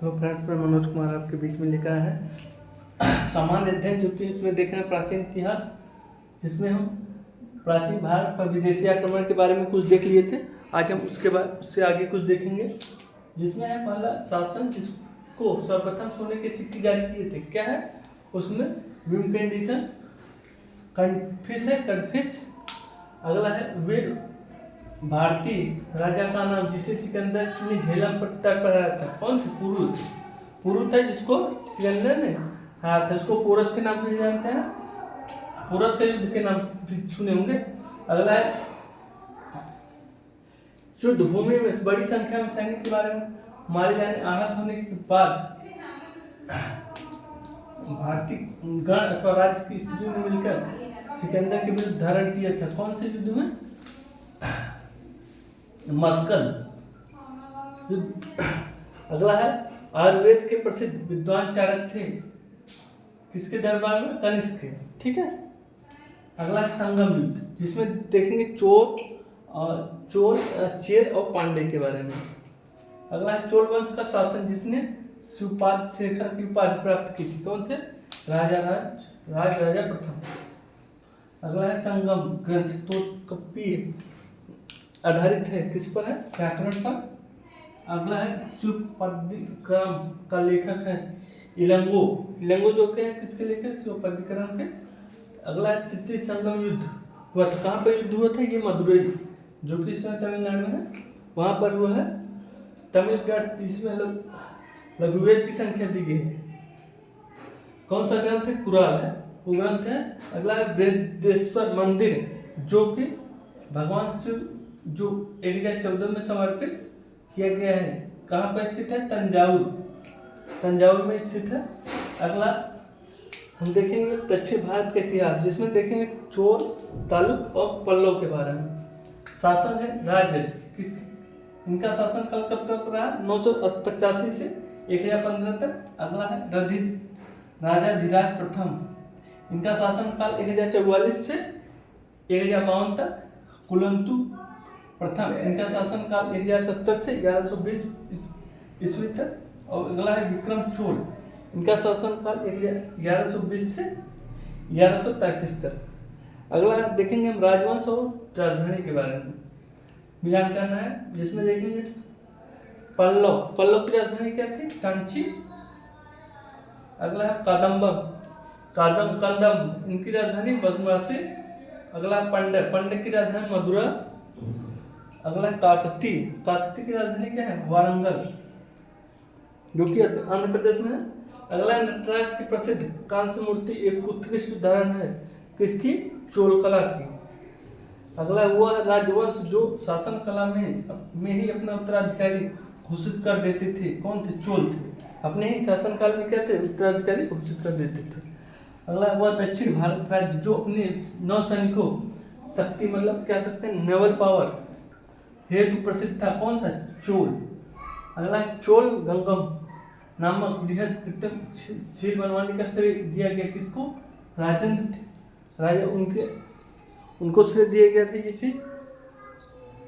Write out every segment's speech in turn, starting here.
Hello friends, मैं मनोज कुमार आपके बीच में लेकर आया है सामान्य अध्ययन, जो कि इसमें देख रहे हैं प्राचीन इतिहास, जिसमें हम प्राचीन भारत पर विदेशी आक्रमण के बारे में कुछ देख लिए थे। आज हम उसके बाद उससे आगे कुछ देखेंगे, जिसमें है पहला शासन, जिसको सर्वप्रथम सोने के सिक्के जारी किए थे। क्या है उसमें? विमकेंडिशन, कन्फ्यूश है, कन्फ्यूश। अगला है वीर भारतीय राजा का नाम, जिसे सिकंदर ने झेलम पर तट पर हराया था। कौन से? पुरुष। पुरुष है जिसको सिकंदर ने हराया था। उसको पोरस के नाम से जानते हैं, पोरस के युद्ध के नाम भी सुने होंगे। अगला है युद्ध भूमि में बड़ी संख्या में सैनिक के बारे में मारे जाने, आहत होने के बाद भारतीय गण अथवा राज्य की स्त्रियों ने मिलकर सिकंदर के विरुद्ध धारण किया था। कौन से युद्ध में? मस्कल युद्ध। अगला है आयुर्वेद के प्रसिद्ध विद्वान चाणक्य थे किसके दरबार में? कनिष्क के। ठीक है। अगला है संगम युद्ध, जिसमें देखेंगे चोल, चेर और पांडे के बारे में। अगला है चोल वंश का शासन, जिसने शिवपाल शेखर की उपाधि प्राप्त की थी। कौन थे? राजा प्रथम। अगला है संगम ग्रंथ, तो कपी आधारित है किस पर है? व्याकरण पर। अगला है शिवपद्दिकरम का लेखक है इलंगो। इलंगो जो के हैं किसके लेखक? शिवपद्दिकरम के। अगला है तृतीय संगम युद्ध हुआ था। कहाँ पर युद्ध हुआ था? ये मदुरई, जो कि इस समय तमिलनाडु में है, वहाँ पर हुआ है। तमिलगढ़, इसमें लघुवेद की संख्या दी गई है। कौन सा ग्रंथ है? कुराल है, वो ग्रंथ है। अगला है बृहदेश्वर मंदिर, जो कि भगवान शिव जो 1014 में समर्पित किया गया है। कहाँ पर स्थित है? तंजावुर में स्थित है। अगला हम देखेंगे दक्षिण भारत का इतिहास, जिसमें देखेंगे चोल, तालुक और पल्लव के बारे में। शासन है राज किस, इनका शासन काल कब रहा? 985 से 1015 तक। अगला है राजा धीराज प्रथम, इनका शासन काल 1044 से 1052 तक। कुलंतु प्रथम, इनका शासन काल 1070 से 1120 ईस्वी तक। और अगला है विक्रम चोल, इनका शासन काल 1120 से 1133 तक। अगला देखेंगे हम राजवंश और राजधानी के बारे में मिलान करना है, जिसमें देखेंगे पल्लव की राजधानी क्या थी? कांची। अगला है कंदम, इनकी राजधानी बदमाशी। अगला पंड्य की राजधानी मदुरा। अगला काकती की राजधानी क्या है? वारंगल, जो कि आंध्र प्रदेश में है। अगला नटराज की प्रसिद्ध कांस्य मूर्ति एक उत्कृष्ट उदाहरण है किसकी? चोल कला की। अगला वह राजवंश जो शासन कला में ही अपना उत्तराधिकारी घोषित कर देते थे। कौन थे? चोल थे। अपने ही शासन काल में क्या थे? उत्तराधिकारी घोषित कर देते थे। अगला वह दक्षिण भारत राज्य जो अपने नौसैनिकों शक्ति, मतलब कह सकते हैं नेवल पावर हेतु प्रसिद्ध था। कौन था? चोल। अगला है चोल गंगम नामक बृहद कृत्रिम झील बनवाने का श्रेय दिया गया किसको? राजेंद्र थे राजा, उनको श्रेय दिया गया था ये चीज।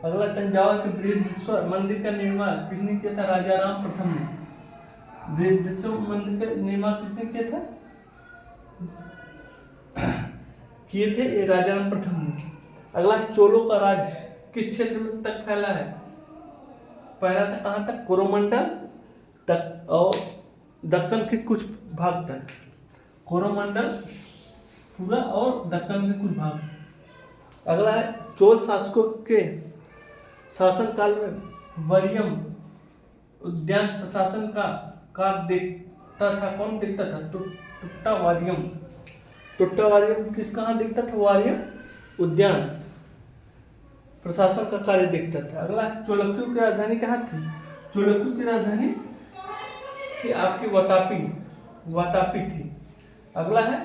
अगला तंजावुर के बृहदेश्वर मंदिर का निर्माण किसने किया था? राजा राम प्रथम ने। बृहदेश्वर मंदिर का निर्माण किसने किया था? किए थे ये राजा राम प्रथम ने। अगला चोलों का राज्य किस क्षेत्र तक फैला है? पहला था कहाँ तक? कोरोमंडल तक और दक्कन के कुछ भाग तक। कोरोमंडल पूरा और दक्कन के कुछ भाग। अगला है चोल शासकों के शासन काल में वरियम उद्यान प्रशासन का देखता था। कौन देखता था? टुट्टा वारियम किस कहाँ देखता था? वारियम उद्यान प्रशासन का कार्य देखता था। अगला चोलक्यों की राजधानी कहाँ थी? चोलक्यों की राजधानी थी आपकी वातापी थी। अगला है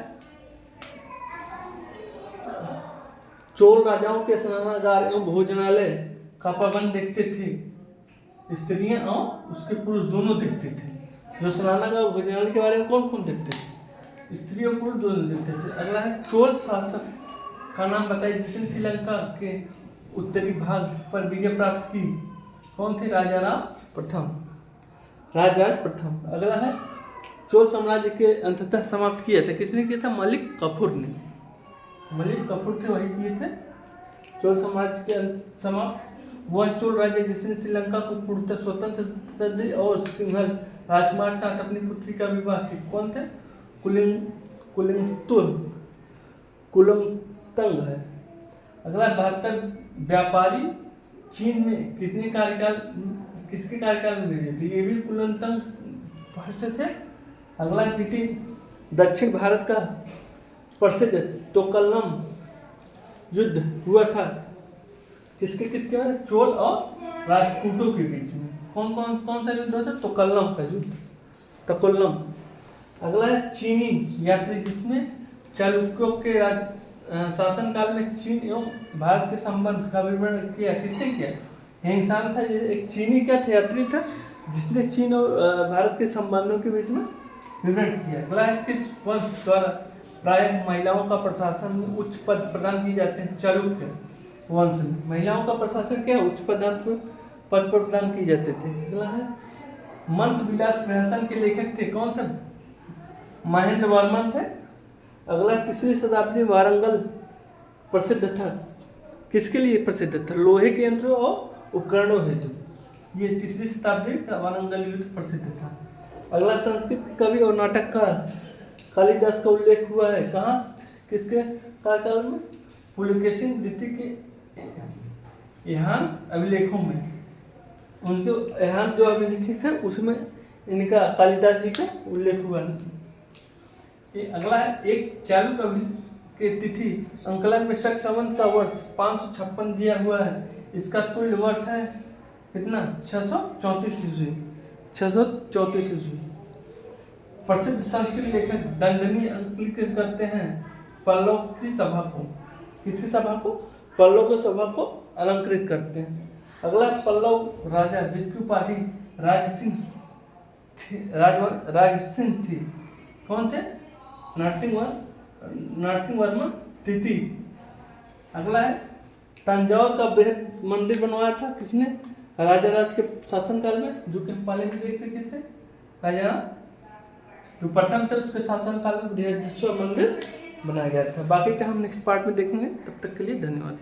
चोल राजाओं के स्नानागार एवं भोजनालय का प्रबंध देखते थे स्त्रियां और उसके पुरुष दोनों देखते थे। जो स्नानागार और भोजनालय के बारे में कौन देखते थे? स्त्री और पुरुष दोनों देखते थे। अगला है चोल शासक का नाम बताइए जिसने श्रीलंका के उत्तरी भाग पर विजय प्राप्त की। कौन थे? राजा राम प्रथम। राजराज प्रथम। अगला है चोल साम्राज्य के अंततः समाप्त किया था, किसने किया था? मलिक कफूर ने। मलिक कफूर थे, वही किए थे चोल साम्राज्य के समाप्त। वह चोल राज्य जिसने श्रीलंका को पूर्णतः स्वतंत्र दी और सिंहल राजकुमार के साथ अपनी पुत्री का विवाह की। कौन थे? कुलंतंग है। अगला 72 व्यापारी चीन में कितने कार्यकाल, किसके कार्यकाल में भेजे थे? ये भी कुलंतंग फर्स्ट थे। अगला तिथि दक्षिण भारत का प्रसिद्ध तोकलम युद्ध हुआ था, किसके किसके में? चोल और राष्ट्रकूटों के बीच में। कौन सा युद्ध होता है? तोकलम का युद्ध, तकोल्लम। अगला है चीनी यात्री जिसमें चालुक्यों के शासनकाल में चीन एवं भारत के संबंध का विवरण किया, किसने किया? यह इंसान था, एक चीनी क्या था? यात्री था, जिसने चीन और भारत के संबंधों के बीच में विवरण किया। अगला है किस वंश द्वारा प्रायः महिलाओं का प्रशासन में उच्च पद प्रदान किए जाते हैं? चालुक्य वंश में महिलाओं का प्रशासन क्या उच्च पद पर प्रदान किए जाते थे। अगला है मंत्र विलास प्रहसन के लेखक थे, कौन थे? महेंद्र वर्मन थे। अगला 3वीं शताब्दी वारंगल प्रसिद्ध था, किसके लिए प्रसिद्ध था? लोहे के यंत्रों और उपकरणों हेतु। ये 3वीं शताब्दी का वारंगल युद्ध प्रसिद्ध था। अगला संस्कृत कवि और नाटककार कालिदास का उल्लेख हुआ है, कहाँ, किसके कार्यकाल में? पुलकेशिन द्वितीय के एहान अभिलेखों में। उनके एहान जो अभिलेख थे उसमें इनका कालिदास जी का उल्लेख हुआ है। अगला है एक चालुक्य के तिथि अंकलन में शक संवत का वर्ष 556 दिया हुआ है, इसका तुल्य वर्ष है कितना? 634 ईस्वी। 634 ईस्वी। प्रसिद्ध संस्कृत लेखक दंडनी अंकित करते हैं पल्लव की सभा को, किसकी सभा को? पल्लव की सभा को अलंकृत करते हैं। अगला पल्लव राजा जिसकी उपाधि राजसिंह थी, कौन थे? नरसिंहवर्मन तृतीय। अगला है तंजौर का बृहद मंदिर बनवाया था, किसने? राजा राज के शासनकाल में, जो कि पहले भी देखते थे। राजा जो प्रथम थे उसके शासनकाल में बृहदेश्वर मंदिर बनाया गया था। बाकी का हम नेक्स्ट पार्ट में देखेंगे, तब तक के लिए धन्यवाद।